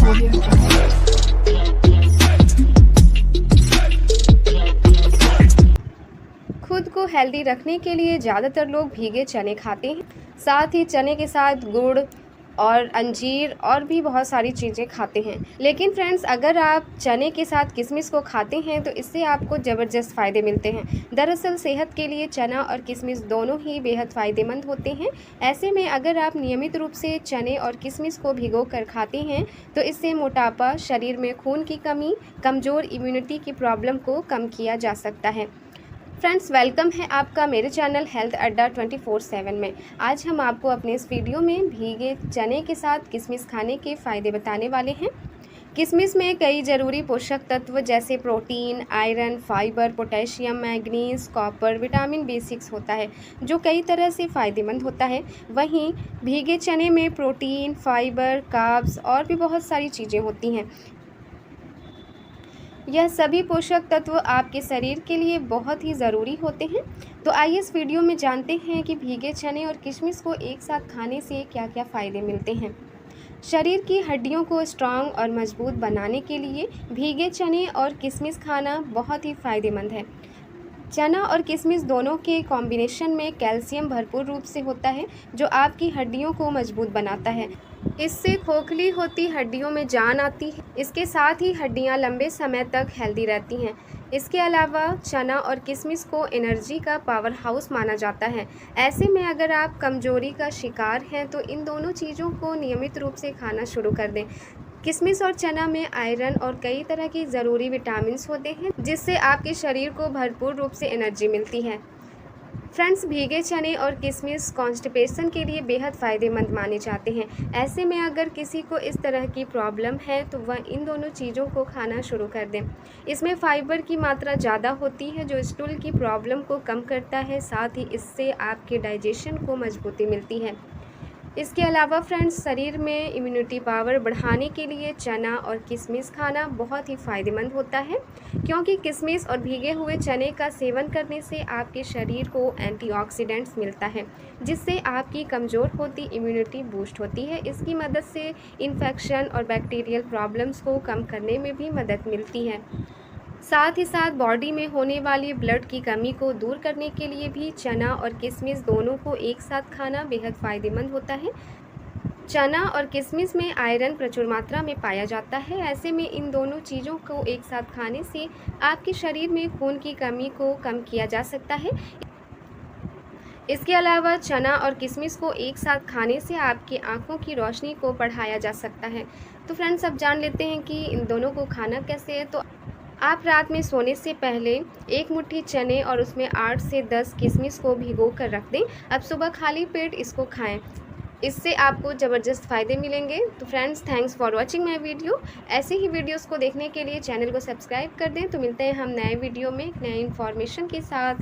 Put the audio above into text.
खुद को हेल्दी रखने के लिए ज़्यादातर लोग भीगे चने खाते हैं, साथ ही चने के साथ गुड़ और अंजीर और भी बहुत सारी चीज़ें खाते हैं। लेकिन फ्रेंड्स, अगर आप चने के साथ किशमिश को खाते हैं तो इससे आपको ज़बरदस्त फ़ायदे मिलते हैं। दरअसल सेहत के लिए चना और किशमिश दोनों ही बेहद फ़ायदेमंद होते हैं। ऐसे में अगर आप नियमित रूप से चने और किशमिश को भिगो कर खाते हैं तो इससे मोटापा, शरीर में खून की कमी, कमज़ोर इम्यूनिटी की प्रॉब्लम को कम किया जा सकता है। फ्रेंड्स, वेलकम है आपका मेरे चैनल हेल्थ अड्डा 24/7 में। आज हम आपको अपने इस वीडियो में भीगे चने के साथ किशमिश खाने के फ़ायदे बताने वाले हैं। किशमिश में कई ज़रूरी पोषक तत्व जैसे protein, iron, fibre, potassium, manganese, copper, vitamin B6 होता है, जो कई तरह से फ़ायदेमंद होता है। वहीं भीगे चने में प्रोटीन, फाइबर, कार्ब्स और भी बहुत सारी चीज़ें होती हैं। यह सभी पोषक तत्व आपके शरीर के लिए बहुत ही ज़रूरी होते हैं। तो आइए इस वीडियो में जानते हैं कि भीगे चने और किशमिश को एक साथ खाने से क्या क्या फ़ायदे मिलते हैं। शरीर की हड्डियों को स्ट्रांग और मजबूत बनाने के लिए भीगे चने और किशमिश खाना बहुत ही फ़ायदेमंद है। चना और किशमिश दोनों के कॉम्बिनेशन में कैल्शियम भरपूर रूप से होता है, जो आपकी हड्डियों को मजबूत बनाता है। इससे खोखली होती हड्डियों में जान आती है। इसके साथ ही हड्डियां लंबे समय तक हेल्दी रहती हैं। इसके अलावा चना और किशमिश को एनर्जी का पावर हाउस माना जाता है। ऐसे में अगर आप कमजोरी का शिकार हैं तो इन दोनों चीज़ों को नियमित रूप से खाना शुरू कर दें। किशमिश और चना में आयरन और कई तरह की ज़रूरी विटामिन्स होते हैं, जिससे आपके शरीर को भरपूर रूप से एनर्जी मिलती है। फ्रेंड्स, भीगे चने और किशमिश कॉन्स्टिपेशन के लिए बेहद फ़ायदेमंद माने जाते हैं। ऐसे में अगर किसी को इस तरह की प्रॉब्लम है तो वह इन दोनों चीज़ों को खाना शुरू कर दें। इसमें फ़ाइबर की मात्रा ज़्यादा होती है, जो स्टूल की प्रॉब्लम को कम करता है। साथ ही इससे आपके डाइजेशन को मजबूती मिलती है। इसके अलावा फ्रेंड्स, शरीर में इम्यूनिटी पावर बढ़ाने के लिए चना और किशमिश खाना बहुत ही फ़ायदेमंद होता है, क्योंकि किशमिश और भीगे हुए चने का सेवन करने से आपके शरीर को एंटीऑक्सीडेंट्स मिलता है, जिससे आपकी कमज़ोर होती इम्यूनिटी बूस्ट होती है। इसकी मदद से इन्फेक्शन और बैक्टीरियल प्रॉब्लम्स को कम करने में भी मदद मिलती है। साथ ही साथ बॉडी में होने वाली ब्लड की कमी को दूर करने के लिए भी चना और किशमिश दोनों को एक साथ खाना बेहद फ़ायदेमंद होता है। चना और किशमिश में आयरन प्रचुर मात्रा में पाया जाता है। ऐसे में इन दोनों चीज़ों को एक साथ खाने से आपके शरीर में खून की कमी को कम किया जा सकता है। इसके अलावा चना और किशमिश को एक साथ खाने से आपकी आँखों की रोशनी को बढ़ाया जा सकता है। तो फ्रेंड्स, अब जान लेते हैं कि इन दोनों को खाना कैसे है। तो आप रात में सोने से पहले एक मुट्ठी चने और उसमें 8 से 10 किशमिश को भिगो कर रख दें। अब सुबह खाली पेट इसको खाएं। इससे आपको ज़बरदस्त फ़ायदे मिलेंगे। तो friends, thanks for watching my video. ऐसे ही वीडियोस को देखने के लिए चैनल को सब्सक्राइब कर दें। तो मिलते हैं हम नए वीडियो में नए इन्फॉर्मेशन के साथ।